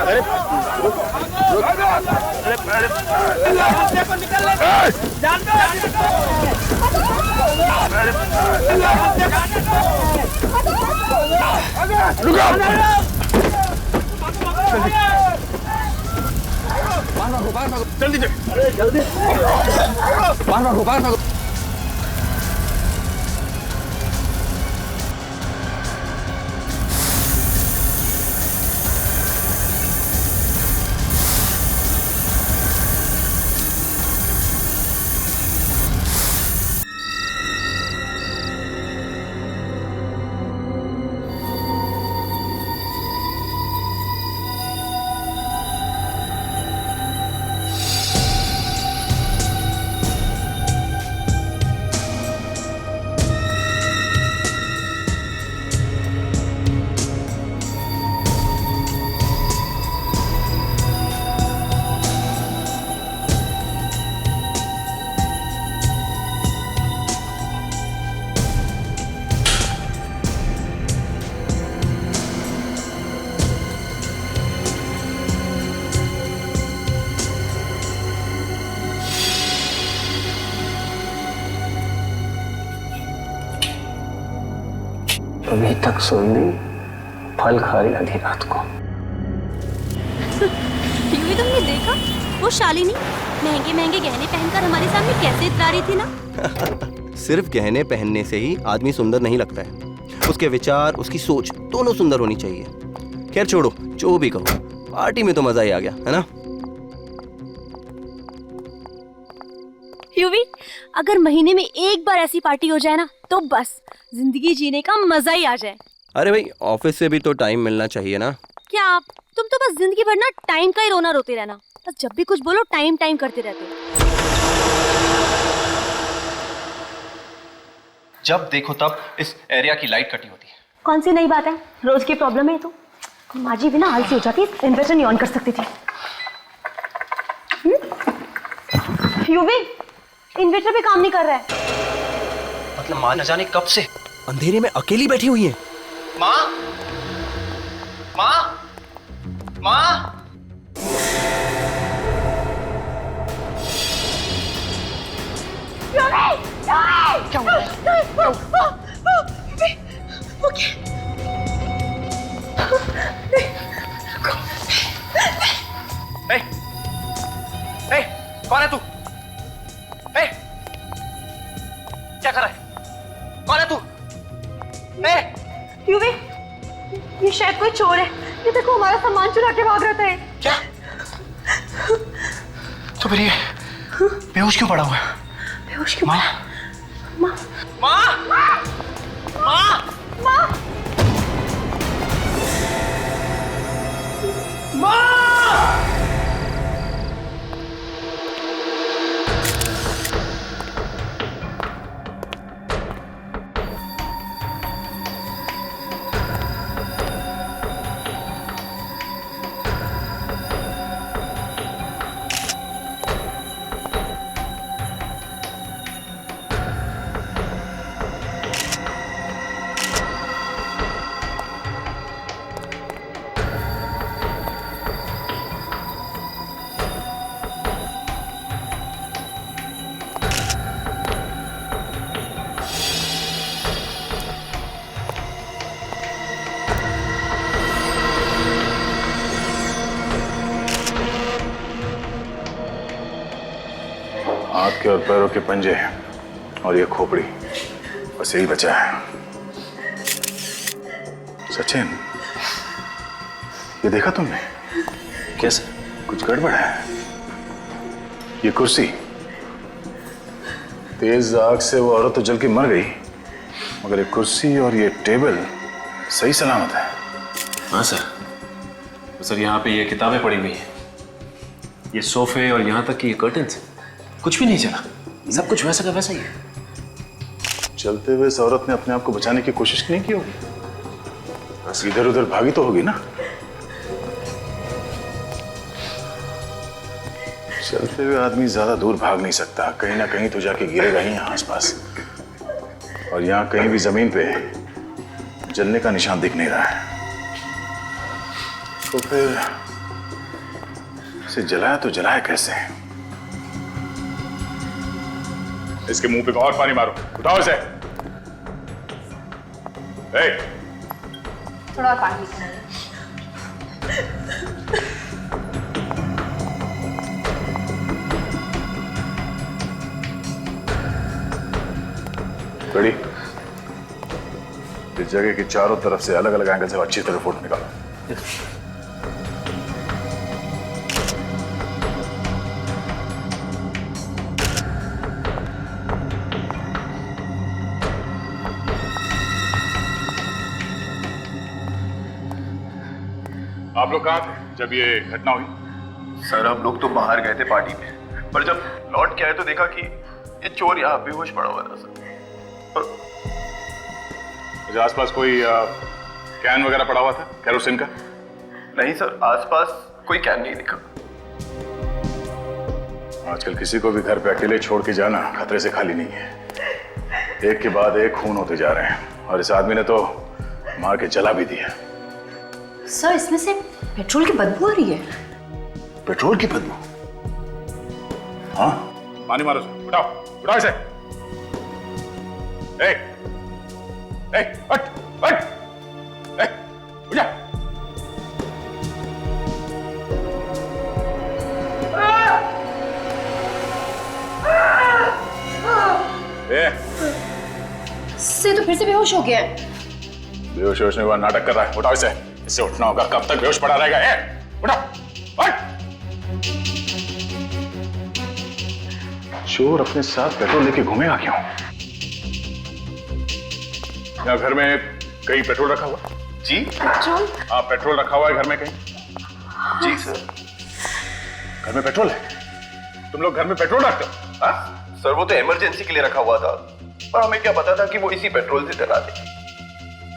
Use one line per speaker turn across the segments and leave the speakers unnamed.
अरे रुक रुक, अरे जल्दी जल्दी भागो।
अभी तक सोनी फल खा रही आधी रात को।
यूवी तुमने देखा वो शालिनी महंगे महंगे गहने पहनकर हमारे सामने कैसे इतरा रही थी ना।
सिर्फ गहने पहनने से ही आदमी सुंदर नहीं लगता है, उसके विचार, उसकी सोच दोनों सुंदर होनी चाहिए। खैर छोड़ो, जो भी कहो, पार्टी में तो मजा ही आ गया है ना।
यूवी अगर महीने में एक बार ऐसी पार्टी हो जाए ना तो बस जिंदगी जीने का मजा ही आ जाए।
अरे भाई, ऑफिस से भी तो टाइम मिलना चाहिए ना।
क्या आप तुम तो बस जिंदगी भर ना टाइम का ही रोना रोते रहना, बस जब भी कुछ बोलो टाइम टाइम करते रहते हो।
जब देखो तब इस एरिया की लाइट कटी होती है।
कौन सी नई बात है, रोज की प्रॉब्लम है। तो माँ जी भी ना आलसी हो जाती, इन्वर्टर नहीं ऑन कर सकती थी। यूवी इन्वर्टर भी काम नहीं कर रहा है।
मतलब माँ न जाने कब से
अंधेरे में अकेली बैठी हुई है।
माँ माँ माँ
क्या हुआ?
कौन है तू? क्या कर रहा है? कौन है तू?
यूवी ये शायद कोई चोर है। ये देखो हमारा सामान चुरा के भाग रहा था।
क्या? तो फिर ये बेहोश क्यों पड़ा हुआ है?
बेहोश क्यों?
माँ
माँ
माँ माँ
माँ
हाथ के और पैरों के पंजे और ये खोपड़ी, बस यही बचा है। सचिन, ये देखा तुमने?
कैसे?
कुछ गड़बड़ है। ये कुर्सी, तेज आग से वो औरत तो जल के मर गई, मगर ये कुर्सी और ये टेबल सही सलामत है।
हाँ सर। तो सर यहाँ पे ये किताबें पड़ी हुई हैं, ये सोफे और यहाँ तक कि ये कर्टन्स, कुछ भी नहीं चला, सब कुछ वैसा का वैसा ही है।
चलते हुए इस औरत ने अपने आप को बचाने की कोशिश नहीं की होगी, बस इधर उधर भागी तो होगी ना। चलते हुए आदमी ज्यादा दूर भाग नहीं सकता, कहीं ना कहीं तो जाके गिरेगा ही यहाँ आसपास। और यहाँ कहीं भी जमीन पे जलने का निशान दिख नहीं रहा है। तो फिर इसे जलाया तो जलाया कैसे? इसके मुंह पे और पानी मारो, उठाओ इसे।
थोड़ा और पानी निकालो।
बड़ी इस जगह की चारों तरफ से अलग अलग एंगल से अच्छी तरह फोटो निकालो। आप लोग कहाँ थे जब ये घटना हुई?
सर हम लोग तो बाहर गए थे पार्टी में, पर जब लौट के आए तो देखा कि ये चोर यहाँ बेहोश पड़ा हुआ था सर।
और आसपास कोई कैन वगैरह पड़ा हुआ था केरोसिन का?
नहीं सर, आसपास कोई कैन नहीं दिखा।
आजकल किसी को भी घर पे अकेले छोड़ के जाना खतरे से खाली नहीं है। एक के बाद एक खून होते जा रहे हैं और इस आदमी ने तो मार के जला भी दिया।
सर इसमें से पेट्रोल की बदबू आ रही है।
पेट्रोल की बदबू? हाँ, पानी मारो इसे, उठाओ उठाओ इसे। हट हट, उठ जा।
से तो फिर से बेहोश हो गया है।
बेहोश होने के बाद नाटक कर रहा है, उठाओ इसे। इससे उठना होगा, कब तक बेहोश पड़ा रहेगा? उठाओ, हट। चोर अपने साथ पेट्रोल लेके घूमेगा क्यों? यहाँ घर में कहीं पेट्रोल रखा हुआ?
जी
पेट्रोल?
हाँ, पेट्रोल रखा हुआ है घर में कहीं?
जी सर।
घर में पेट्रोल है? तुम लोग घर में पेट्रोल रखते हो? हाँ?
सर वो तो इमरजेंसी के लिए रखा हुआ था, पर हमें क्या पता था कि वो इसी पेट्रोल से जला दे।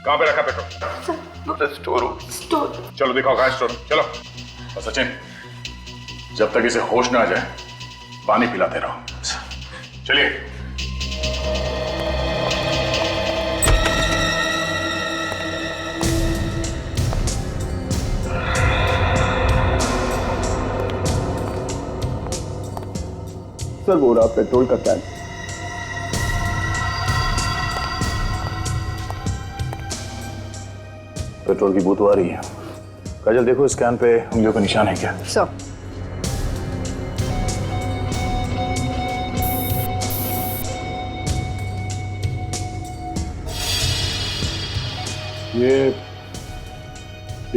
कहाँ पे रखा पेट्रोल?
Store room.
चलो दिखाओ कहाँ स्टोर रूम, चलो। और सचिन, जब तक इसे होश ना आ जाए पानी पिलाते रहो। चलिए।
सर वो रहा पेट्रोल का कैन।
पेट्रोल की बू तो आ रही है। काजल देखो इस कैन पे उंगलियों का निशान है क्या?
सर
ये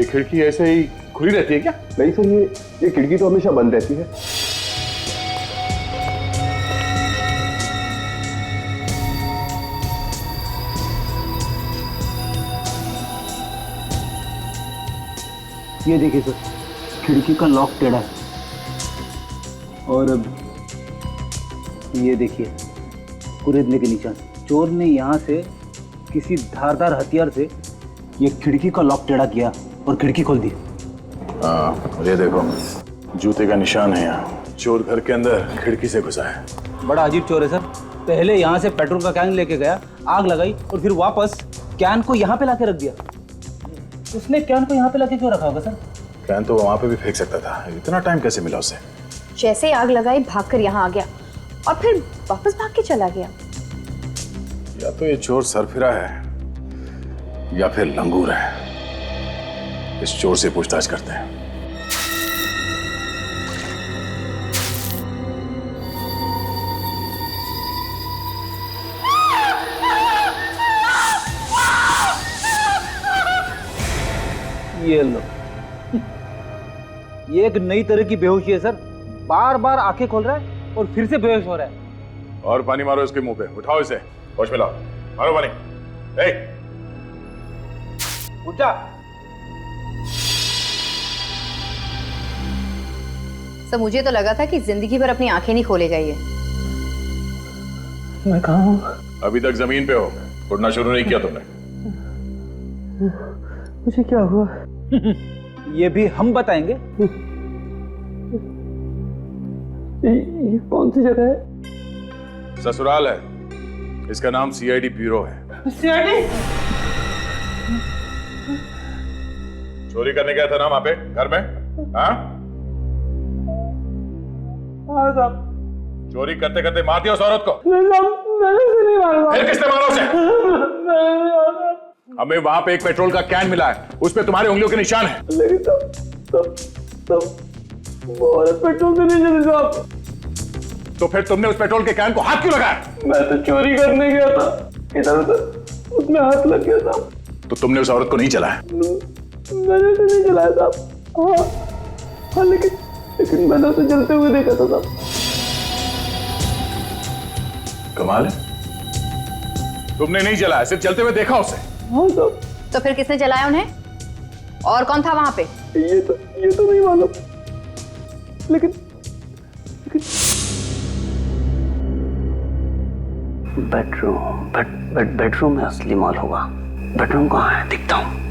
खिड़की ऐसे ही खुली रहती है क्या?
नहीं सर, ये खिड़की तो हमेशा बंद रहती है।
ये देखिए सर, खिड़की का लॉक टेढ़ा है। और अब ये देखिए कुरेदने के निशान। चोर ने यहाँ से किसी धारदार हथियार से ये खिड़की का लॉक टेढ़ा किया और खिड़की खोल दी।
हाँ, ये देखो जूते का निशान है यहाँ। चोर घर के अंदर खिड़की से घुसा है।
बड़ा अजीब चोर है सर। पहले यहाँ से पेट्रोल का कैन लेके गया, आग लगाई और फिर वापस कैन को यहाँ पे लाके रख दिया। उसने कैन को यहाँ पे लाके क्यों रखा होगा सर?
कैन तो वहां पे भी फेंक सकता था। इतना टाइम कैसे मिला उसे?
जैसे ही आग लगाई भागकर यहाँ आ गया और फिर वापस भाग के चला गया।
या तो ये चोर सरफिरा है या फिर लंगूर है। इस चोर से पूछताछ करते हैं।
ये लो, ये एक नई तरह की बेहोशी है सर। बार बार आंखें खोल रहा है और फिर से बेहोश हो रहा है।
और पानी मारो इसके मुंह पे, उठाओ इसे, होश में लाओ, मारो पानी।
उठ जा।
सर मुझे तो लगा था कि जिंदगी भर अपनी आंखें नहीं खोलेगा ये।
मैं कहाँ हूँ?
अभी तक जमीन पे हो, उठना शुरू नहीं किया तुमने।
मुझे क्या हुआ? ये भी हम बताएंगे। ये कौन सी जगह है?
ससुराल है। इसका नाम सीआईडी ब्यूरो है।
सीआईडी?
चोरी करने गया था ना वहां पे घर में? हाँ?
हाँ साहब।
चोरी करते करते मार दिया उस औरत को?
नहीं साहब, मैंने उसे नहीं मारा।
फिर किसने मारा उसे?
मैंने नहीं मारा।
हमें वहां पे एक पेट्रोल का कैन मिला है, उस पे तुम्हारे उंगलियों के निशान है।
लेकिन तब वो औरत पेट्रोल से नहीं चली साहब।
तो फिर तुमने उस पेट्रोल के कैन को हाथ क्यों लगाया?
मैं तो चोरी करने गया था, इधर उधर उसमें हाथ लग गया साहब।
तो तुमने उस औरत को नहीं चलाया?
मैंने उसे नहीं चलाया साहब। हाँ लेकिन मैंने उसे जलते हुए देखा था साहब।
कमाल है, तुमने नहीं जलाया, सिर्फ चलते हुए देखा उसे।
हाँ साहब।
तो फिर किसने जलाया उन्हें? और कौन था वहां पे?
ये तो नहीं मालूम, लेकिन
बेडरूम में असली माल होगा। बेडरूम कहाँ है? दिखता हूँ।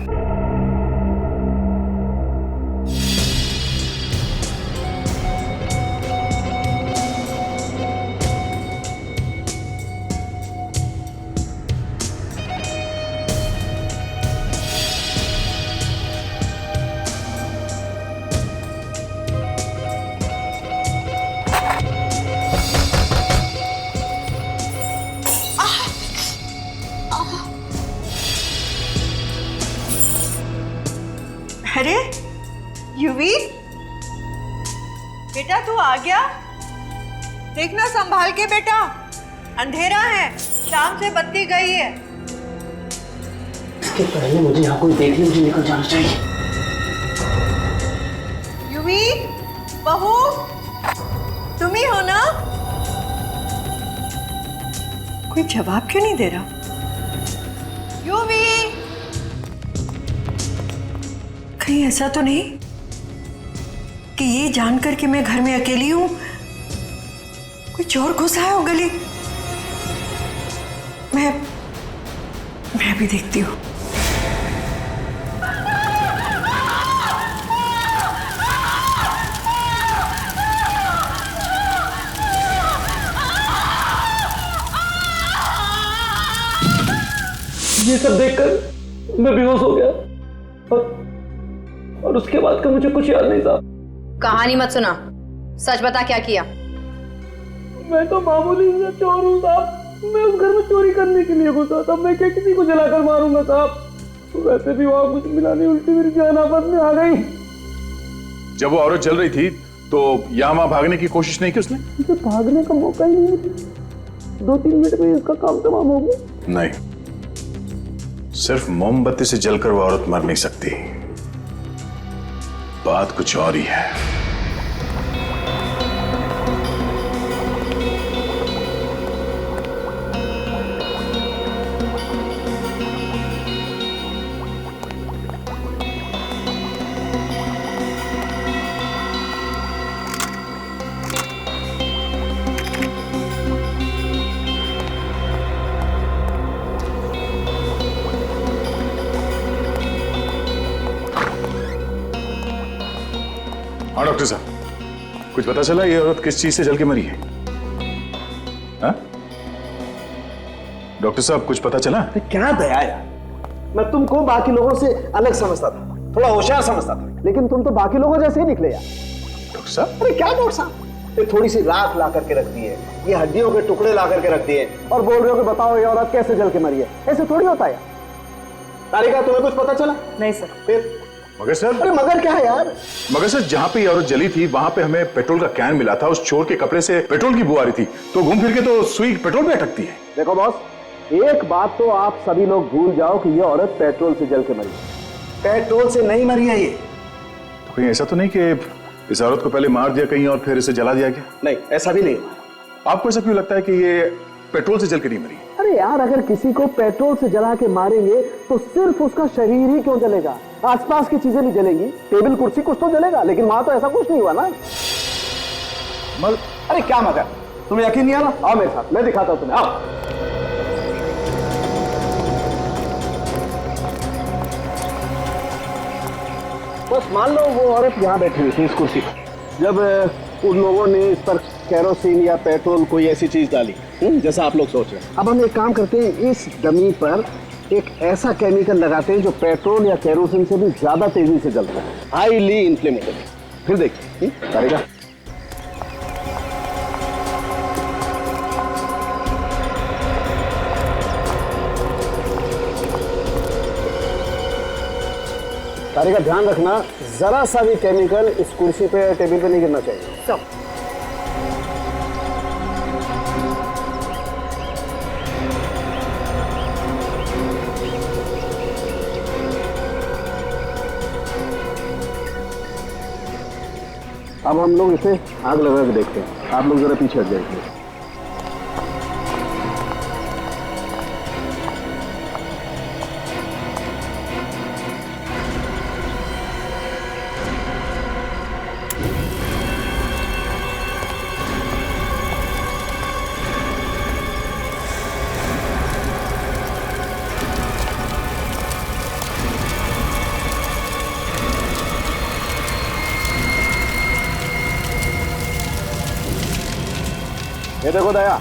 अरे युवी, बेटा तू आ गया? देखना संभाल के बेटा, अंधेरा है, शाम से बत्ती गई है।
इसके पहले मुझे यहाँ कोई देख ले, मुझे निकल जाना चाहिए।
युवी, बहू, तुम ही हो ना? कोई जवाब क्यों नहीं दे रहा? युवी, कहीं ऐसा तो नहीं कि ये जानकर कि मैं घर में अकेली हूं कोई चोर घुस आया हो गली? मैं भी देखती हूँ।
ये सब देखकर मैं बेहोश हो गया और उसके बाद का मुझे कुछ याद नहीं साहब।
कहानी मत सुना, सच बता क्या किया?
मैं तो मामूली सा चोर हूँ साहब। मैं उस घर में चोरी करने के लिए घुसा था। मैं क्या किसी को जलाकर मारूंगा साहब? वैसे भी वहां कुछ मिला नहीं, उल्टी मेरी जान आफत में आ गई।
जब वो औरत जल रही थी तो यहाँ वहां भागने की कोशिश नहीं की उसने?
मुझे भागने का मौका ही नहीं मिला। 2-3 मिनट में इसका काम तमाम हो गया।
नहीं, सिर्फ मोमबत्ती से जलकर वो औरत मर नहीं सकती, बात कुछ और ही है। हाँ डॉक्टर साहब, कुछ पता चला ये औरत किस चीज से जल के मरी है? हाँ? डॉक्टर साहब कुछ पता चला?
क्या दया यार, मैं तुमको बाकी लोगों से अलग समझता था, थोड़ा होशियार समझता था, लेकिन तुम तो बाकी लोगों जैसे ही निकले यार।
डॉक्टर साहब?
अरे क्या डॉक्टर साहब, ये थोड़ी सी राख ला करके रख दी है, ये हड्डियों के टुकड़े ला करके रख दिए और बोल रहे हो कि बताओ ये औरत कैसे जल के मरी है? ऐसे थोड़ी होता है यार। तारिका, तुम्हें कुछ पता चला?
नहीं सर।
फिर?
मगर सर।
अरे मगर क्या है यार?
मगर सर, जहां पे ये औरत जली थी वहां पे हमें पेट्रोल का कैन मिला था, उस चोर के कपड़े से पेट्रोल की बू आ रही थी, तो घूम फिर के तो सुई पेट्रोल पे अटकती है।
देखो बॉस, एक बात तो आप सभी लोग भूल जाओ कि ये औरत पेट्रोल से जल के मरी है। पेट्रोल से नहीं मरी है ये।
तो कहीं ऐसा तो नहीं कि इस औरत को पहले मार दिया कहीं और फिर इसे जला दिया गया?
नहीं, ऐसा भी नहीं।
आपको ऐसा क्यों लगता है कि ये पेट्रोल से जल के नहीं मरी?
अरे यार, अगर किसी को पेट्रोल से जला के मारेंगे तो सिर्फ उसका शरीर ही क्यों जलेगा? आसपास की चीजें नहीं जलेंगी, टेबल कुर्सी कुछ तो जलेगा, लेकिन वहां तो ऐसा कुछ नहीं हुआ ना। अरे क्या मगर, तुम्हें यकीन नहीं आ रहा? आओ मेरे साथ, मैं दिखाता हूं तुम्हें, आओ। बस मान लो वो औरत यहाँ बैठी हुई थी इस कुर्सी पर, जब उन लोगों ने इस पर केरोसिन या पेट्रोल कोई ऐसी चीज डाली जैसा आप लोग सोच रहे हैं। अब हम एक काम करते हैं, इस डमी पर एक ऐसा केमिकल लगाते हैं जो पेट्रोल या केरोसिन से भी ज्यादा तेजी से जलता है, हाईली इन्फ्लेमेबल। फिर देखिए करेगा। अरे का ध्यान रखना, जरा सा भी केमिकल इस कुर्सी पे टेबल पे नहीं गिरना चाहिए।
सब
अब हम लोग इसे आग लगा के देखते हैं। आप लोग जरा पीछे हट जाइए। ये देखो दया,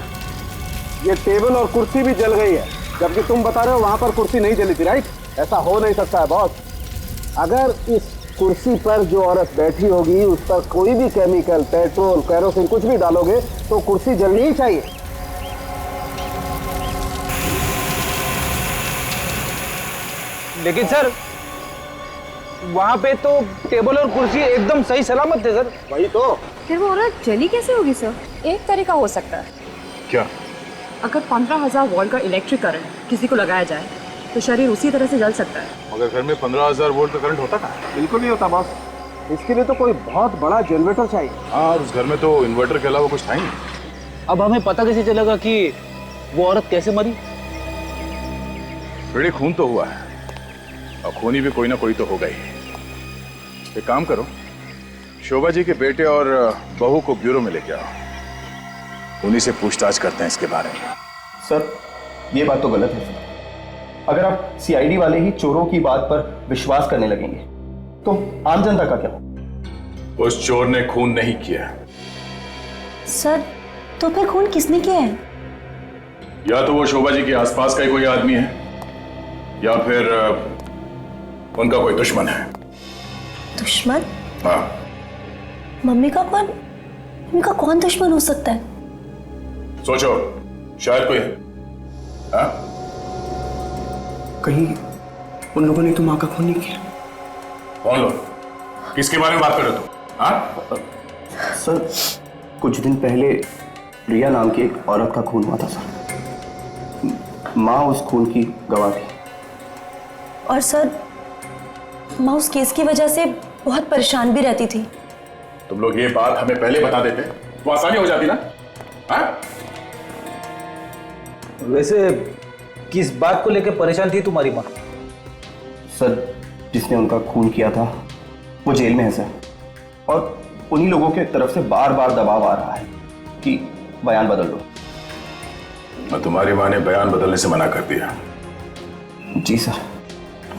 ये टेबल और कुर्सी भी जल गई है, जबकि तुम बता रहे हो वहां पर कुर्सी नहीं जली थी, राइट? ऐसा हो नहीं सकता है बॉस। अगर इस कुर्सी पर जो औरत बैठी होगी उस पर कोई भी केमिकल, पेट्रोल, केरोसिन कुछ भी डालोगे तो कुर्सी जलनी ही चाहिए।
लेकिन सर वहां पे तो टेबल और कुर्सी एकदम सही सलामत थे सर।
वही तो।
फिर वो औरत जली कैसे होगी सर?
एक तरीका हो सकता है।
क्या?
अगर 15,000 वोल्ट का इलेक्ट्रिक करंट किसी को लगाया जाए तो शरीर उसी तरह से जल सकता है।
मगर घर में 15,000 वोल्ट का करंट होता था?
बिल्कुल नहीं होता बॉस। इसके लिए तो कोई बहुत बड़ा जनरेटर चाहिए।
हाँ, उस घर में तो इन्वर्टर के अलावा कुछ था ही नहीं।
अब हमें पता कैसे चलेगा कि वो औरत कैसे मरी?
बेटे खून तो हुआ है और खूनी भी कोई ना कोई तो होगा ही। एक काम करो, शोभा जी के बेटे और बहू को ब्यूरो में लेके आओ, उन्हीं से पूछताछ करते हैं इसके बारे में।
सर ये बात तो गलत है सर। अगर आप सीआईडी वाले ही चोरों की बात पर विश्वास करने लगेंगे तो आम जनता का क्या?
उस चोर ने खून नहीं किया।
सर तो फिर खून किसने किया है?
या तो वो शोभा जी के आसपास का ही कोई आदमी है या फिर उनका कोई दुश्मन है।
दुश्मन?
हाँ।
मम्मी का कौन, उनका कौन दुश्मन हो सकता है?
सोचो, शायद कोई। हाँ?
कहीं उन लोगों ने तो माँ का खून नहीं किया?
कौन लोग? किसके बारे में बात कर रहे हो? हाँ?
सर कुछ दिन पहले रिया नाम की एक औरत का खून हुआ था सर। माँ उस खून की गवाह थी।
और सर माँ उस केस की वजह से बहुत परेशान भी रहती थी।
तुम लोग ये बात हमें पहले बता देते तो आसानी हो जाती ना। हाँ?
वैसे किस बात को लेकर परेशान थी तुम्हारी माँ?
सर जिसने उनका खून किया था वो जेल में है सर, और उन्हीं लोगों के तरफ से बार बार दबाव आ रहा है कि बयान बदल दो।
मैं तुम्हारी माँ ने बयान बदलने से मना कर दिया।
जी सर।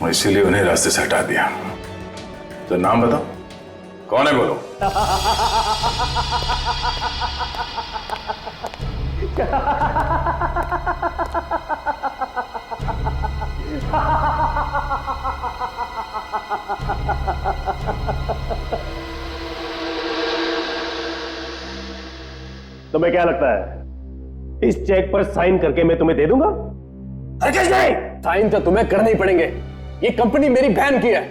मैं इसीलिए उन्हें रास्ते से हटा दिया। तो नाम बताओ, कौन है बोलो।
तुम्हें क्या लगता है इस चेक पर साइन करके मैं तुम्हें दे दूंगा?
अरे नहीं, साइन तो तुम्हें करने ही पड़ेंगे। ये कंपनी मेरी बहन की है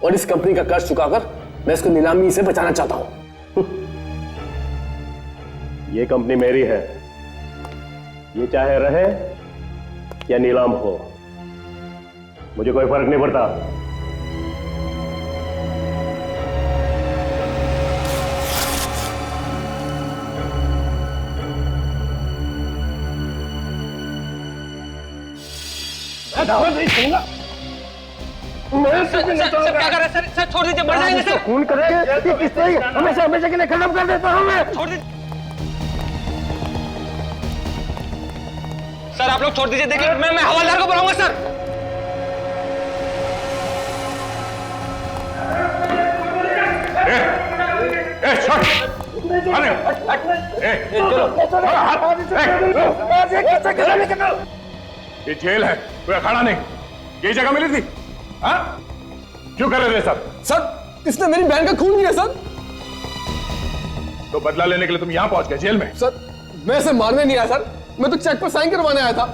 और इस कंपनी का कर्ज चुकाकर मैं इसको नीलामी से बचाना चाहता हूं।
ये कंपनी मेरी है, ये चाहे रहे या नीलाम हो, मुझे कोई फर्क नहीं पड़ता।
नहीं सुनूंगा। सर क्या कर रहे हैं? सर छोड़ दीजिए, मर जाएंगे सर।
खून करके किस तरह हमेशा हमेशा के लिए खत्म कर देता हूं मैं।
छोड़ दीजिए सर, आप लोग छोड़ दीजिए। देखिए मैं हवलदार को बुलाऊंगा सर।
ये जेल है, कोई अखाड़ा नहीं। ये जगह मिली थी? हाँ? क्यों कर रहे थे सर?
सर इसने मेरी बहन का खून किया सर।
तो बदला लेने के लिए तुम यहां पहुंच गए जेल में?
सर मैं इसे मारने नहीं आया सर, मैं तो चेक पर साइन करवाने आया था।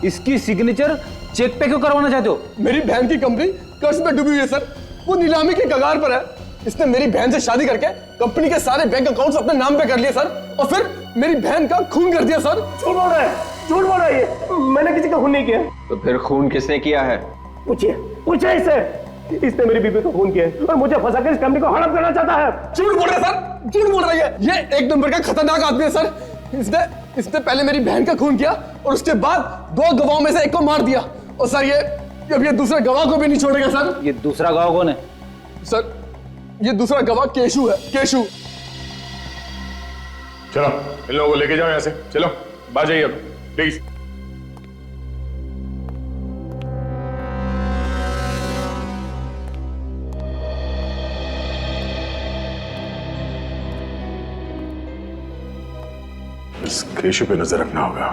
इसकी सिग्नेचर चेक पे क्यों करवाना चाहते हो?
मेरी बहन की कंपनी कर्ज में डूबी हुई है सर, वो नीलामी के कगार पर है। इसने मेरी बहन से शादी करके कंपनी के सारे बैंक अकाउंट्स अपने नाम पे कर लिए सर, और फिर मेरी बहन का खून कर दिया सर।
झूठ बोल रहा है, झूठ बोल रहा है ये। मैंने किसी का खून नहीं किया।
तो फिर खून किसने किया है?
पूछिए, पूछिए इससे। इसने मेरी बीबी का खून किया है और मुझे फंसा कर इस कंपनी को हड़प करना चाहता है।
झूठ बोल रहा है सर, झूठ बोल रहा है। ये एक नंबर का खतरनाक आदमी है सर। इसने पहले मेरी बहन का खून किया और उसके बाद 2 गवाहों में से एक को मार दिया। और सर ये दूसरे गवाह को भी नहीं छोड़ेगा सर।
ये दूसरा गवाह कौन है?
सर ये दूसरा गवाह केशु है, केशु।
चलो इन लोगों को लेके जाओ यहाँ से, चलो बाहर जाइए अब प्लीज। इस केशु पे नजर रखना होगा।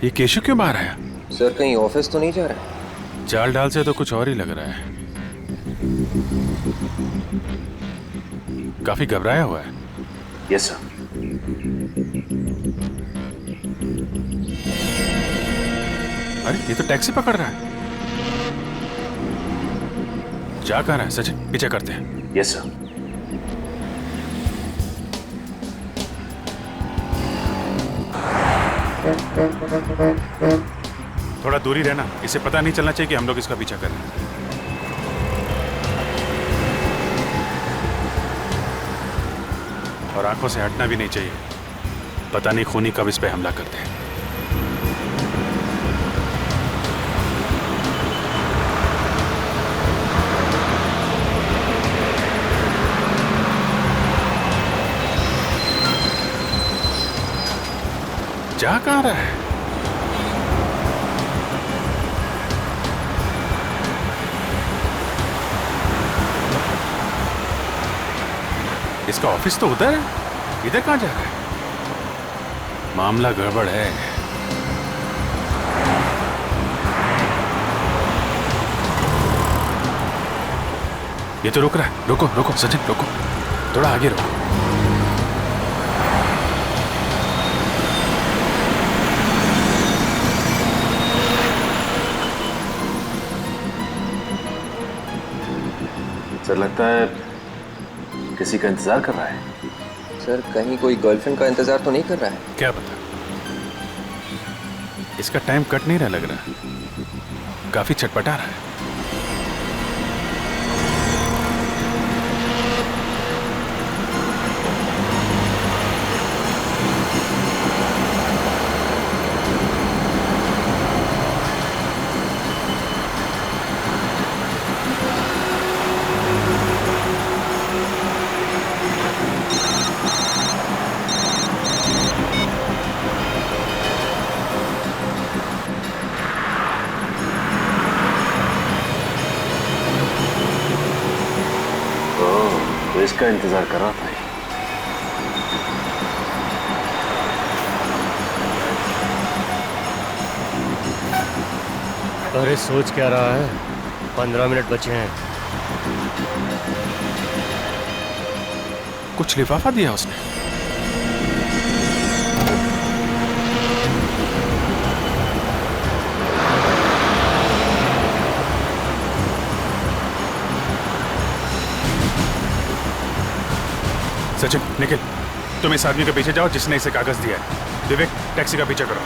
ये केशु क्यों बाहर आया?
सर कहीं ऑफिस तो नहीं जा रहा है?
चाल ढाल से तो कुछ और ही लग रहा है। काफी घबराया हुआ है।
Yes sir.
अरे ये तो टैक्सी पकड़ रहा है। जा कहाँ रहा है सचिन? पीछे करते हैं।
Yes sir.
थोड़ा दूरी रहना, इसे पता नहीं चलना चाहिए कि हम लोग इसका पीछा कर रहे हैं। और आंखों से हटना भी नहीं चाहिए, पता नहीं खूनी कब इस पे हमला करते हैं। जा कहाँ रहा है? इसका ऑफिस तो उधर है, इधर कहाँ जा रहा है? मामला गड़बड़ है। ये तो रुक रहा है। रुको रुको सचिन, रुको, थोड़ा आगे रुको।
सर लगता है किसी का इंतजार कर रहा है।
सर कहीं कोई गर्लफ्रेंड का इंतजार तो नहीं कर रहा है?
क्या पता, इसका टाइम कट नहीं रहा लग रहा, काफी छटपटा रहा है।
तो इसका इंतजार कर रहा था।
अरे सोच क्या रहा है, 15 मिनट बचे हैं।
कुछ लिफाफा दिया उसने। सचिन, निखिल, तुम इस आदमी के पीछे जाओ जिसने इसे कागज दिया है। विवेक, टैक्सी का पीछा करो।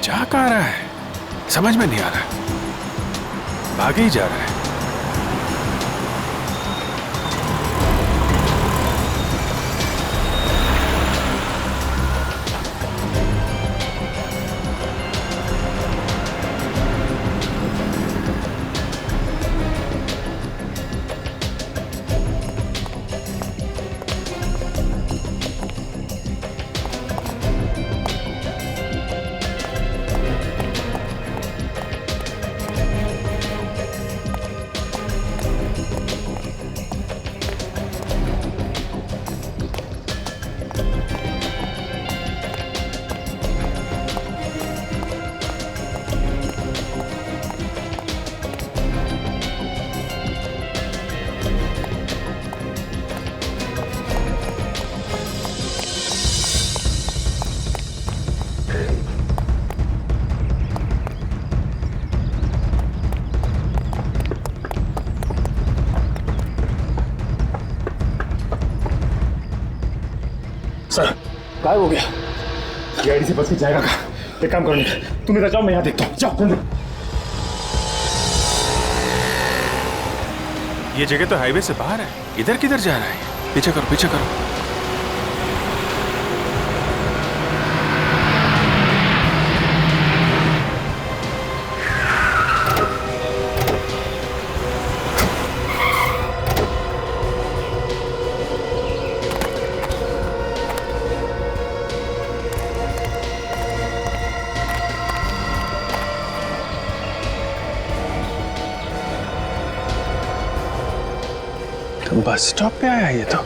जा कहाँ रहा है समझ में नहीं आ रहा, भागे ही जा रहा है। सर
गायब हो गया।
गाड़ी से बच के जाएगा कहाँ? एक काम करो निखिल, तुम इधर जाओ, मैं यहाँ देखता हूँ। जाओ जल्दी। ये जगह तो हाईवे से बाहर है, इधर किधर जा रहा है? पीछे करो, पीछे करो।
बस स्टॉप पे आया ये तो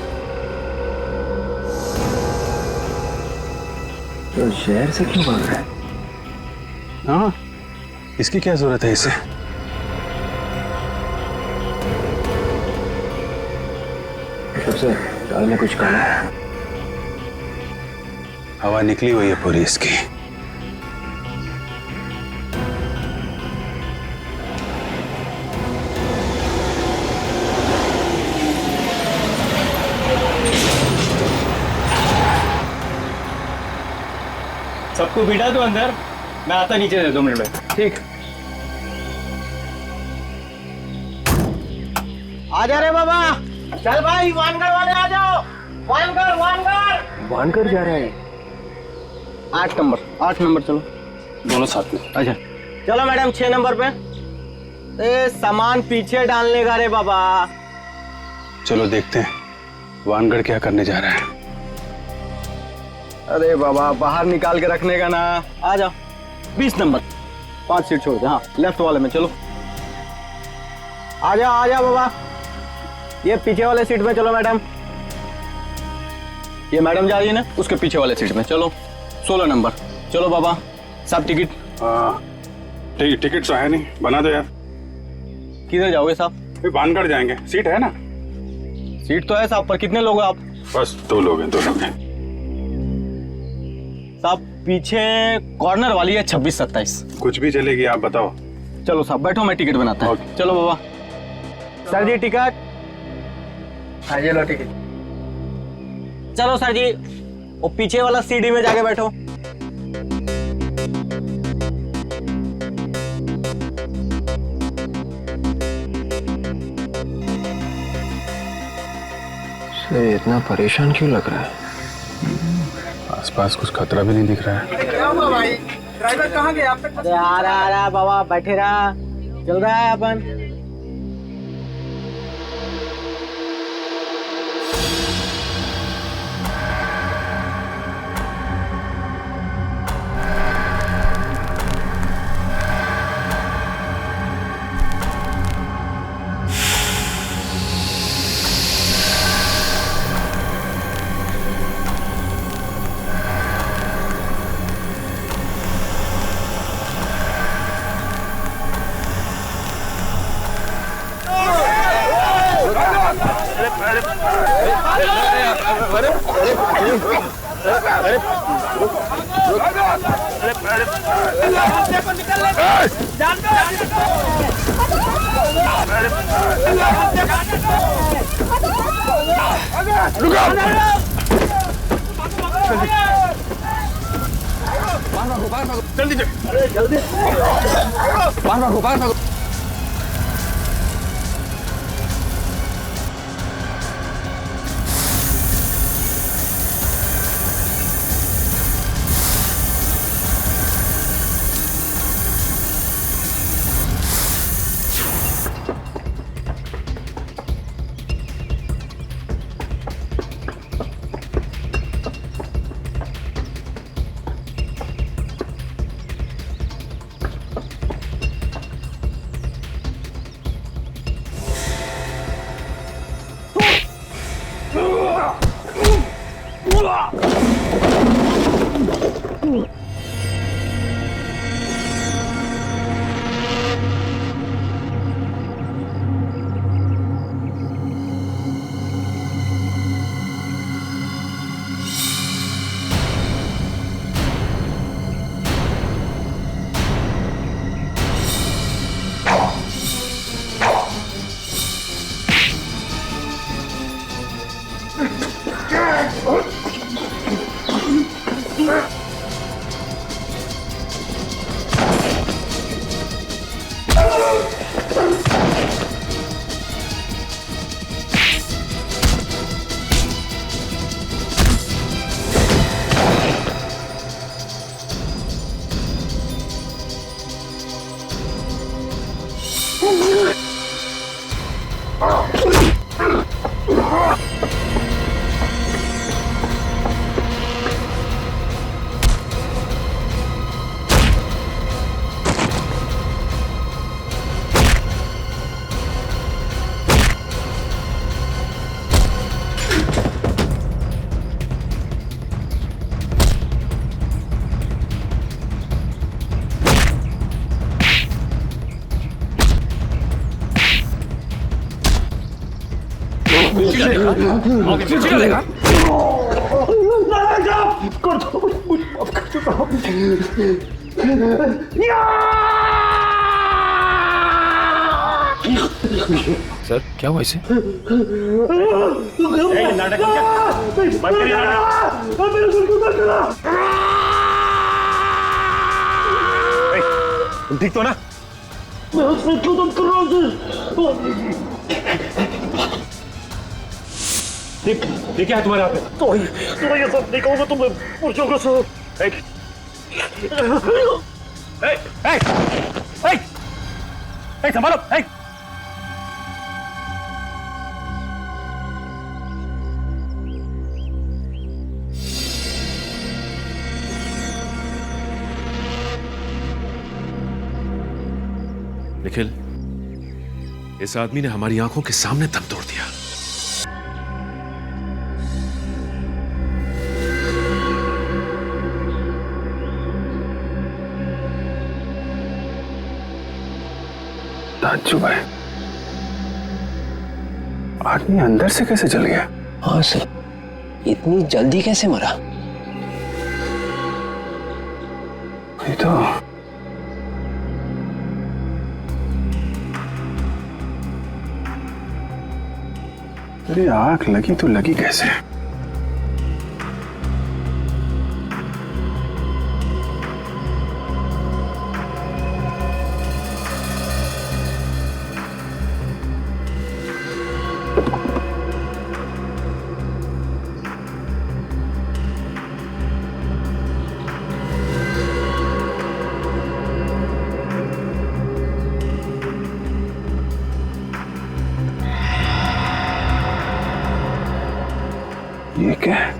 शहर से क्यों भाग रहा है?
हाँ, इसकी क्या जरूरत है इसे?
सबसे दाल में कुछ काला है।
हवा निकली हुई है पूरी इसकी।
सबको बिठा दो अंदर, मैं आता नीचे से 2 मिनट में।
ठीक।
आ जा रे बाबा, चल भाई वानगढ़ वाले आ जाओ। वानगढ़ वानगढ़ वानगढ़ जा रहा है। 8 नंबर चलो
दोनों साथ में।
अच्छा चलो मैडम 6 नंबर पे। ए सामान पीछे डालने का रे बाबा।
चलो देखते हैं वानगढ़ क्या करने जा रहा है।
अरे बाबा बाहर निकाल के रखने का ना। आ जाओ 20 नंबर, 5 सीट छोड़ दे। हाँ लेफ्ट वाले में चलो। आ जाओ बाबा, ये पीछे वाले सीट में चलो मैडम। ये मैडम जा रही है ना, उसके पीछे वाले सीट में चलो। 16 नंबर चलो बाबा। सब टिकट?
टिकट तो है नहीं, बना दो यार।
किधर जाओगे साहब?
वानगढ़ जाएंगे, सीट है ना?
सीट तो है साहब, पर कितने लोग हैं आप?
बस 2 लोग हैं, 2 लोग हैं।
साहब पीछे कॉर्नर वाली है 26-27।
कुछ भी चलेगी, आप बताओ।
चलो साहब बैठो, मैं टिकट बनाता हूँ। चलो बाबा। सर जी टिकट। हाँ ये लो टिकट। चलो सर जी, वो पीछे वाला सीढ़ी में जाके बैठो।
इतना परेशान क्यों लग रहा है?
आसपास कुछ खतरा भी नहीं दिख रहा है।
क्या हुआ भाई? ड्राइवर कहाँ गया आप तक? अरे आ रहा बाबा, बैठे रहा, चल रहा है अपन। जल्दी बाहर भागो।
सीधा देखा, आगे सीधा देखा।
कर दो मुझे माफ कर दो साहब।
सर क्या हुआ इसे?
नाटक
तुम ठीक तो ना?
मैं उसमें क्यों तुम कर रहा हूँ?
ये क्या है तुम्हारे हाथ में?
तो ये सब दिखाऊंगा तुम्हें पुरुषों को सब।
संभालो। निखिल, इस आदमी ने हमारी आंखों के सामने दम तोड़ दिया।
ताज्जुब है, आदमी अंदर से कैसे जल गया?
हाँ सर, इतनी जल्दी कैसे मरा?
ये तो अरे आग लगी तो लगी कैसे? ये क्या है?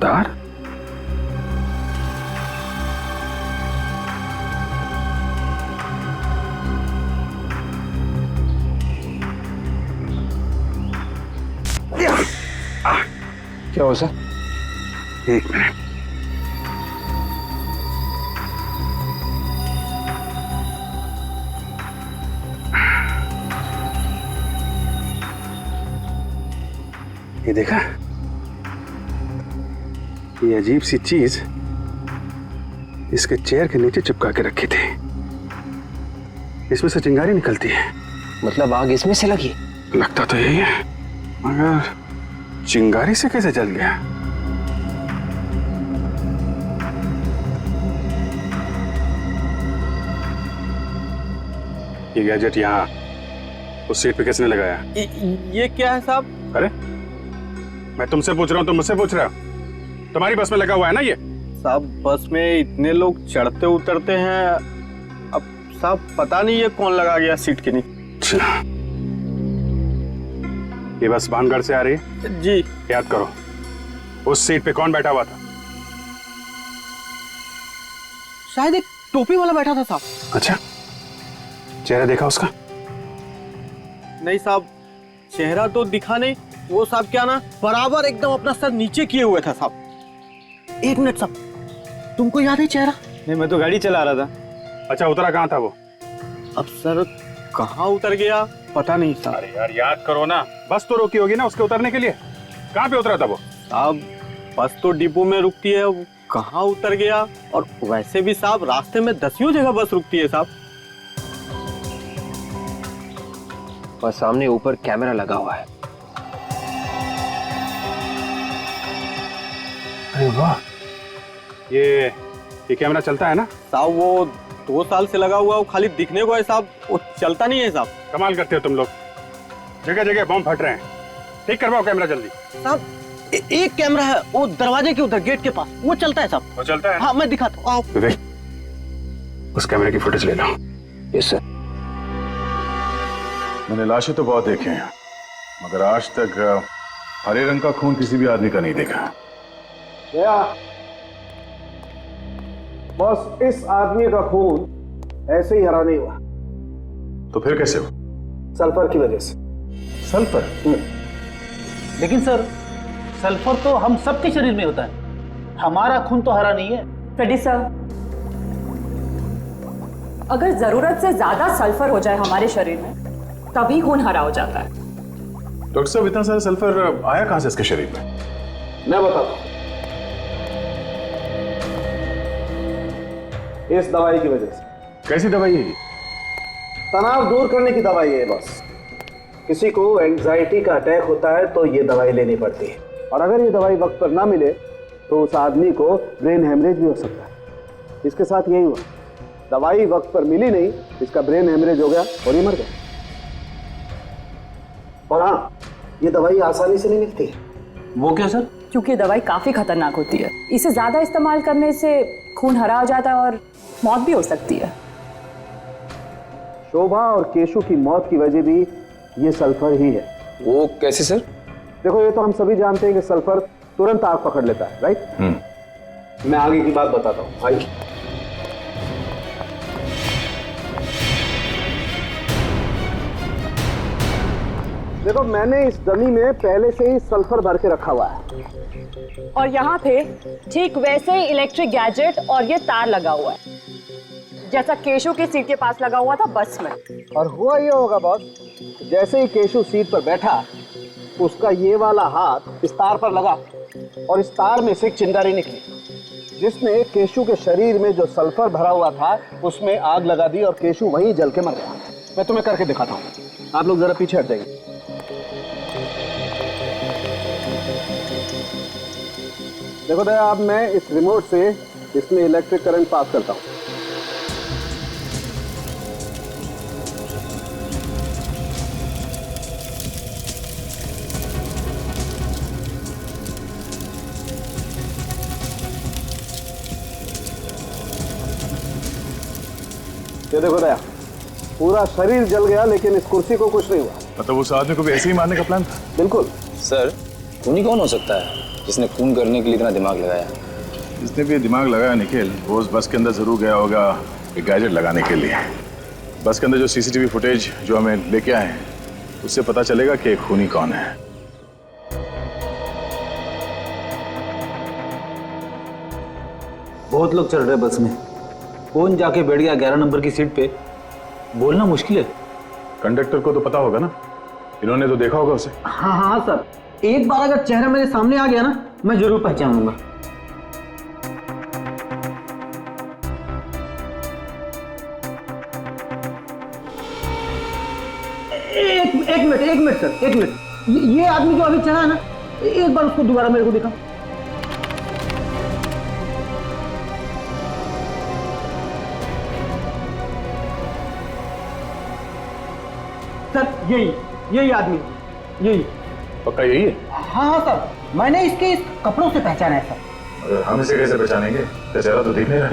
तार?
क्या हो सर?
एक मिनट। ये देखा? ये अजीब सी चीज इसके चेयर के नीचे चिपका के रखी थी। इसमें से चिंगारी निकलती है।
मतलब आग इसमें से लगी?
लगता तो यही है, मगर चिंगारी से कैसे जल गया? ये गैजेट यहाँ उस सीट पे किसने लगाया?
ये क्या है साहब?
अरे मैं तुमसे पूछ रहा हूँ, तुम मुझसे पूछ रहे हो? तुम्हारी बस में लगा हुआ है ना ये?
साहब बस में इतने लोग चढ़ते उतरते हैं, अब साहब पता नहीं ये कौन लगा गया सीट के नीचे।
ये बस भानगढ़ से आ रही है?
जी।
याद करो उस सीट पे कौन बैठा हुआ था?
शायद एक टोपी वाला बैठा था साहब।
अच्छा, चेहरा देखा उसका?
नहीं साहब, चेहरा तो दिखा नहीं। वो साहब क्या ना बराबर एकदम अपना सर नीचे किए हुए था साहब। एक मिनट साहब, तुमको याद है चेहरा?
नहीं, मैं तो गाड़ी चला रहा था।
अच्छा, उतरा कहाँ था वो?
अब सर कहाँ उतर गया पता नहीं साहब।
अरे यार याद करो ना, बस तो रोकी होगी ना उसके उतरने के लिए। कहाँ पे उतरा था वो?
साहब बस तो डिपो में रुकती है, वो कहाँ उतर गया? और वैसे भी साहब रास्ते में 10 जगह बस रुकती है साहब।
और सामने ऊपर कैमरा लगा हुआ है।
अरे वाह, ये कैमरा चलता है ना?
साहब वो 2 साल से लगा हुआ, वो खाली दिखने को है साहब, वो चलता नहीं है साहब।
कमाल करते हो तुम लोग, जगह जगह बम फट रहे हैं। ठीक करवाओ कैमरा जल्दी।
साहब एक कैमरा है वो दरवाजे के उधर गेट के पास, वो चलता है साहब।
वो चलता है?
हाँ मैं दिखाता हूँ, आओ।
विवेक, उस कैमरे की फुटेज ले लो।
Yes sir.
मैंने लाशें तो बहुत देखे हैं, मगर आज तक हरे रंग का खून किसी भी आदमी का नहीं देखा।
बस इस आदमी का खून ऐसे ही हरा नहीं हुआ,
तो फिर कैसे हो?
सल्फर की वजह से।
सल्फर?
लेकिन सर, सल्फर तो हम सबके शरीर में होता है, हमारा खून तो हरा नहीं है।
फ्रेडी सर, अगर जरूरत से ज्यादा सल्फर हो जाए हमारे शरीर में तभी खून हरा हो जाता है।
डॉक्टर साहब, इतना सारा सल्फर आया कहां से इसके शरीर में?
मैं बताता हूं, इस दवाई की वजह से।
कैसी दवाई है ये?
तनाव दूर करने की दवाई है बस। किसी को एंजाइटी का अटैक होता है तो ये दवाई लेनी पड़ती है, और अगर ये दवाई वक्त पर ना मिले तो उस आदमी को ब्रेन हेमरेज भी हो सकता है। इसके साथ यही हुआ, दवाई वक्त पर मिली नहीं, इसका ब्रेन हेमरेज हो गया और ये मर गया। और हाँ, ये दवाई आसानी से नहीं मिलती है।
वो क्या सर?
क्योंकि दवाई काफी खतरनाक होती है, इसे ज्यादा इस्तेमाल करने से खून हरा हो जाता है और मौत भी हो सकती है।
शोभा और केशु की मौत की वजह भी ये सल्फर ही है।
वो कैसे सर?
देखो, ये तो हम सभी जानते हैं कि सल्फर तुरंत आग पकड़ लेता है, राइट? मैं आगे की बात बताता हूँ, आइए। देखो, मैंने इस डमी में पहले से ही सल्फर भर के रखा हुआ है,
और यहाँ पे ठीक वैसे ही इलेक्ट्रिक गैजेट और ये तार लगा हुआ है जैसा केशु की सीट के पास लगा हुआ था बस में।
और हुआ ये होगा बॉस, जैसे ही केशु सीट पर बैठा, उसका ये वाला हाथ इस तार पर लगा और इस तार में से एक चिंगारी निकली, जिसने केशु के शरीर में जो सल्फर भरा हुआ था उसमें आग लगा दी और केशु वहीं जल के मर गया। मैं तुम्हें करके दिखाता हूँ, आप लोग जरा पीछे हट जाइए। देखो दया, अब मैं इस रिमोट से इसमें इलेक्ट्रिक करंट पास करता हूँ। ये देखो दया, पूरा शरीर जल गया लेकिन इस कुर्सी को कुछ नहीं हुआ।
मतलब उस आदमी को भी ऐसे ही मारने का प्लान था?
बिल्कुल।
सर, खूनी कौन हो सकता है जिसने खून करने के लिए इतना दिमाग लगाया?
जिसने भी दिमाग लगाया निखिल, वो उस बस के अंदर जरूर गया होगा एक गैजेट लगाने के लिए। बस के अंदर जो सीसीटीवी फुटेज जो हमें लेके आए हैं, उससे पता चलेगा कि खूनी कौन है।
बहुत लोग चल रहे बस में, कौन जाके बैठ गया 11 नंबर की सीट पे, बोलना मुश्किल है।
कंडक्टर को तो पता होगा ना, इन्होंने तो देखा होगा उसे।
हाँ हाँ सर, एक बार अगर चेहरा मेरे सामने आ गया ना, मैं जरूर पहचान लूंगा। एक मिनट सर, एक मिनट। ये आदमी जो अभी चढ़ा है ना, एक बार उसको दोबारा मेरे को दिखाओ। सर, यही आदमी, यही।
पक्का यही है?
हाँ सर, मैंने इसके इस कपड़ों से पहचाना है सर।
हम इसे कैसे पहचानेंगे? चेहरा तो दिख नहीं रहा।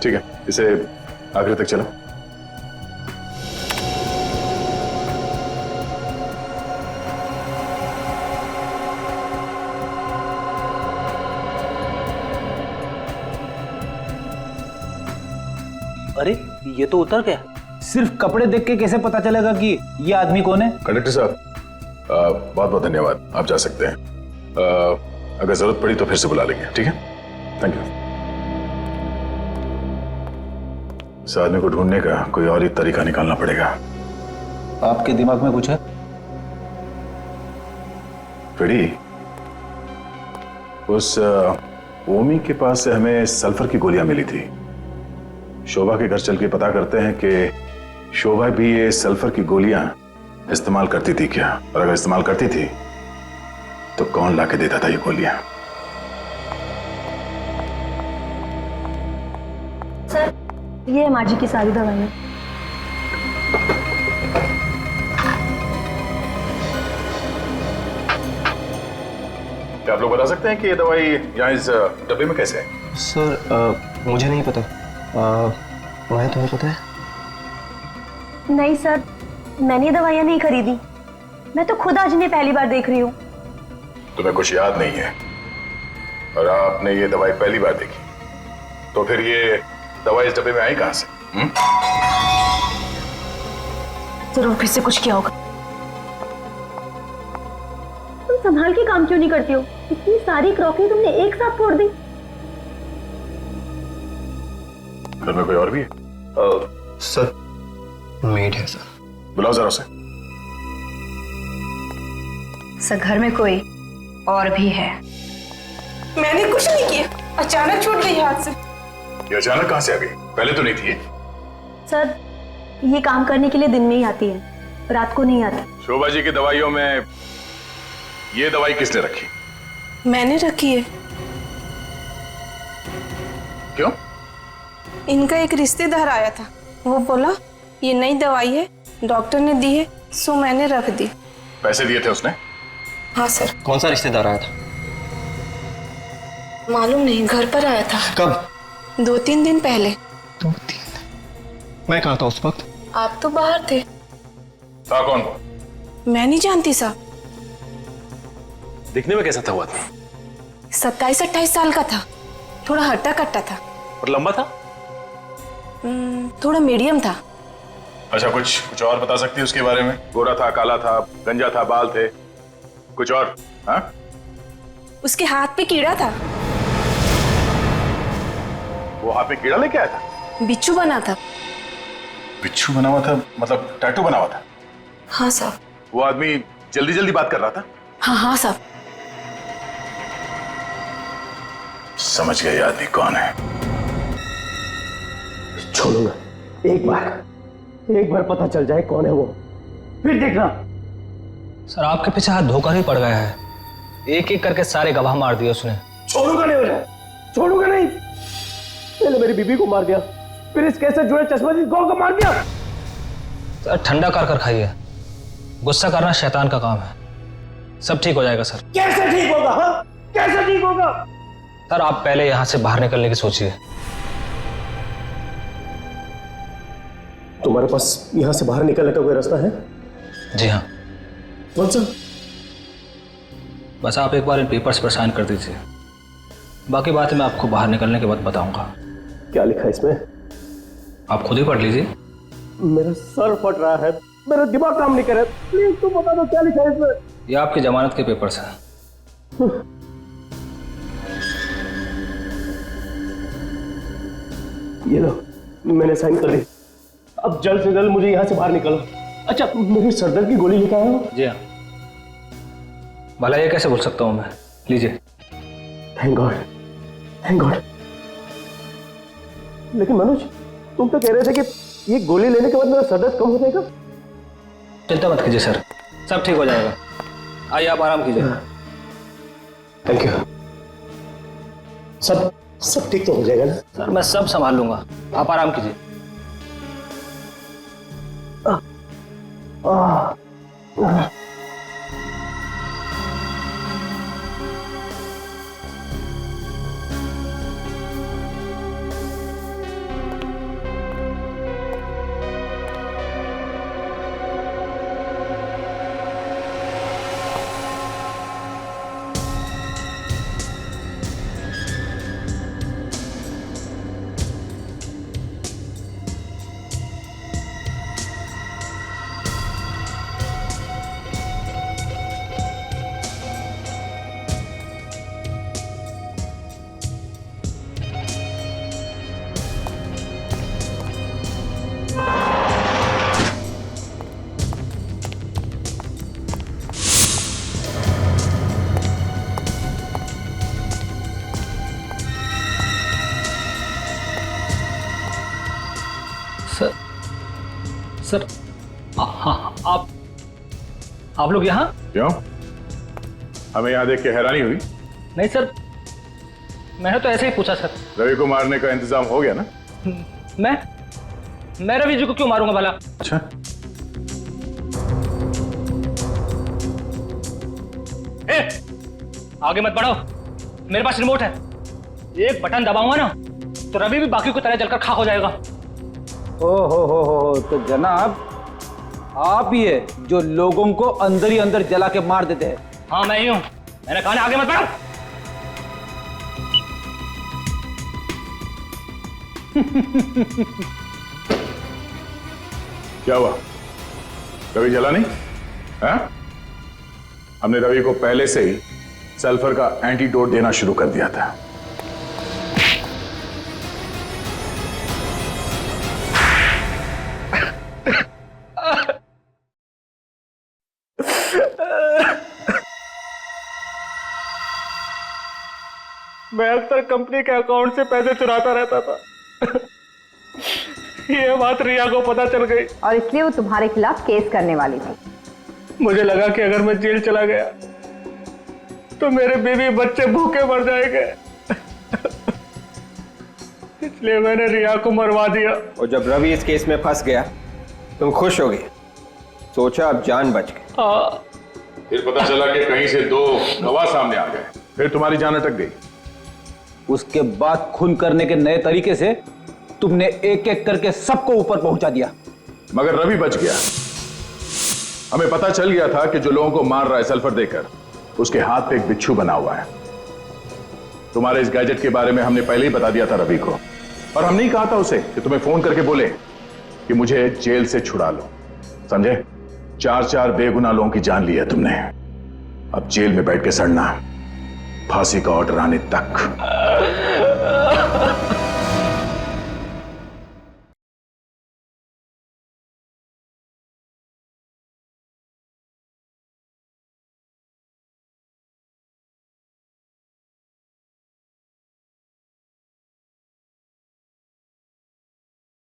ठीक है, इसे आखिर तक चलो।
अरे, ये तो उतर गया। सिर्फ कपड़े देख के कैसे पता चलेगा कि ये आदमी कौन है?
कंडक्टर साहब, बहुत बहुत धन्यवाद, आप जा सकते हैं। अगर जरूरत पड़ी तो फिर से बुला लेंगे, ठीक है? Thank you. इस आदमी को ढूंढने का कोई और ही तरीका निकालना पड़ेगा।
आपके दिमाग में कुछ है?
फ्रेडी, उस ओमी के पास से हमें सल्फर की गोलियां मिली थी। शोभा के घर चल के पता करते हैं कि शोभा भी ये सल्फर की गोलियां इस्तेमाल करती थी क्या, और अगर इस्तेमाल करती थी तो कौन लाके देता था ये गोलियां?
सर, ये माँ जी की सारी दवाइयाँ।
क्या आप लोग बता सकते हैं कि ये दवाई यहाँ इस डब्बे में कैसे है?
सर, मुझे नहीं पता। माया, तुम्हें पता है?
नहीं सर, मैंने ये दवाइयाँ नहीं खरीदी, मैं तो खुद आज इन्हें पहली बार देख रही हूँ।
तुम्हें कुछ याद नहीं है और आपने ये दवाई पहली बार देखी, तो फिर ये दवाई इस डब्बे में आई कहां से?
जरूर फिर से कुछ किया होगा। तुम संभाल के काम क्यों नहीं करती हो? इतनी सारी क्रॉकरी तुमने एक साथ फोड़ दी।
घर में कोई और भी है?
सर मेड है सर।
बुलाओ जरा उसे।
सर घर में कोई और भी है।
मैंने कुछ नहीं किया, अचानक छूट गई हाथ से।
ये अचानक कहां से आ गई? पहले तो नहीं थी ये।
सर ये काम करने के लिए दिन में ही आती है, रात को नहीं आती।
शोभा जी की दवाइयों में ये दवाई किसने रखी?
मैंने रखी है।
क्यों?
इनका एक रिश्तेदार आया था, वो बोला ये नई दवाई है, डॉक्टर ने दी है, सो मैंने रख दी।
पैसे दिए थे उसने?
हाँ सर।
कौन सा रिश्तेदार आया था?
मालूम नहीं, घर पर आया था।
कब?
2-3 दिन पहले।
2-3 दिन? मैं कहाँ था उस वक्त?
आप तो बाहर थे।
था कौन वो?
मैं नहीं जानती साहब।
दिखने में कैसा था वो आदमी?
27-28 साल का था, थोड़ा हट्टा कट्टा था।
और लंबा था?
थोड़ा मीडियम था।
अच्छा, कुछ और बता सकती है उसके बारे में? गोरा था, काला था, गंजा था, बाल थे, कुछ और? हाँ?
उसके हाथ पे कीड़ा था।
वो हाथ में कीड़ा लेके आया था?
बिच्छू बना था।
बिच्छू बना हुआ था मतलब टैटू बना हुआ था?
हाँ साहब।
वो आदमी जल्दी जल्दी बात कर रहा था?
हाँ हाँ साहब।
समझ गए आदमी कौन है।
छोड़ूंगा, एक बार पता चल जाए कौन है वो, फिर देखना।
सर आपके पीछे हाथ धोकर ही पड़ गया है, एक एक करके सारे गवाह मार दिए उसने।
छोड़ूंगा नहीं उन्हें, छोड़ूंगा नहीं। पहले मेरी बीबी को मार दिया, फिर इस केस से जुड़े चश्मदीद गौर को मार दिया।
सर ठंडा कर खाइए, गुस्सा करना शैतान का काम है। सब ठीक हो जाएगा सर।
कैसे ठीक होगा? हाँ, कैसे ठीक होगा?
सर आप पहले यहाँ से बाहर निकलने की सोचिए।
तुम्हारे पास यहाँ से बाहर निकलने का कोई रास्ता है?
जी हाँ।
कौन सा?
बस आप एक बार इन पेपर्स पर साइन कर दीजिए, बाकी बातें मैं आपको बाहर निकलने के बाद बताऊंगा।
क्या लिखा है इसमें?
आप खुद ही पढ़ लीजिए।
मेरा सर फट रहा है, मेरा दिमाग काम नहीं कर रहा है, प्लीज तुम बता दो क्या लिखा है इसमें।
ये आपकी जमानत के पेपर्स हैं।
ये लो, मैंने साइन कर दी। अब जल्द से जल्द मुझे यहाँ से बाहर निकलो। अच्छा, मेरी सरदर्द की गोली लेकर आया हो?
जी हाँ। भला ये कैसे बोल सकता हूँ मैं, लीजिए।
Thank God, thank God. लेकिन मनोज, तुम तो कह रहे थे कि ये गोली लेने के बाद मेरा सरदर्द कम हो जाएगा।
चिंता मत कीजिए सर, सब ठीक हो जाएगा। आइए आप आराम कीजिए।
Thank you. सब ठीक तो हो जाएगा ना?
सर मैं सब संभाल लूंगा, आप आराम कीजिए। सर हाँ, आप लोग यहाँ?
क्यों, हमें यहाँ देख के हैरानी हुई?
नहीं सर, मैंने तो ऐसे ही पूछा सर।
रवि को मारने का इंतजाम हो गया ना?
मैं रवि जी को क्यों मारूंगा भला?
अच्छा,
आगे मत बढ़ो, मेरे पास रिमोट है, एक बटन दबाऊंगा ना तो रवि भी बाकी को तरह जलकर खाक हो जाएगा।
हो तो जनाब आप ही है जो लोगों को अंदर ही अंदर जला के मार देते हैं।
हाँ मैं ही हूं, मैंने कहा ना आगे मत बढ़ो।
क्या हुआ? रवि जला नहीं? हाँ? हमने रवि को पहले से ही सल्फर का एंटीडोट देना शुरू कर दिया था।
मैं अक्सर कंपनी के अकाउंट से पैसे चुराता रहता था। ये बात रिया को पता चल गई
और इसलिए वो तुम्हारे खिलाफ केस करने वाली थी।
मुझे लगा कि अगर मैं जेल चला गया तो मेरे बीवी बच्चे भूखे मर जाएंगे। इसलिए मैंने रिया को मरवा दिया।
और जब रवि इस केस में फंस गया तुम खुश हो गए, सोचा अब जान बच गई।
हाँ।
फिर पता चला कि कहीं से 2 गवाह सामने आ गए, फिर तुम्हारी जान अटक गई।
उसके बाद खून करने के नए तरीके से तुमने एक एक करके सबको ऊपर पहुंचा दिया।
मगर रवि बच गया। हमें पता चल गया था कि जो लोगों को मार रहा है सल्फर देकर, उसके हाथ पे एक बिच्छू बना हुआ है। तुम्हारे इस गैजेट के बारे में हमने पहले ही बता दिया था रवि को, और हमने ही कहा था उसे कि तुम्हें फोन करके बोले कि मुझे जेल से छुड़ा लो। समझे? 4 बेगुनाह लोगों की जान ली है तुमने। अब जेल में बैठ के सड़ना, फांसी का ऑर्डर आने तक।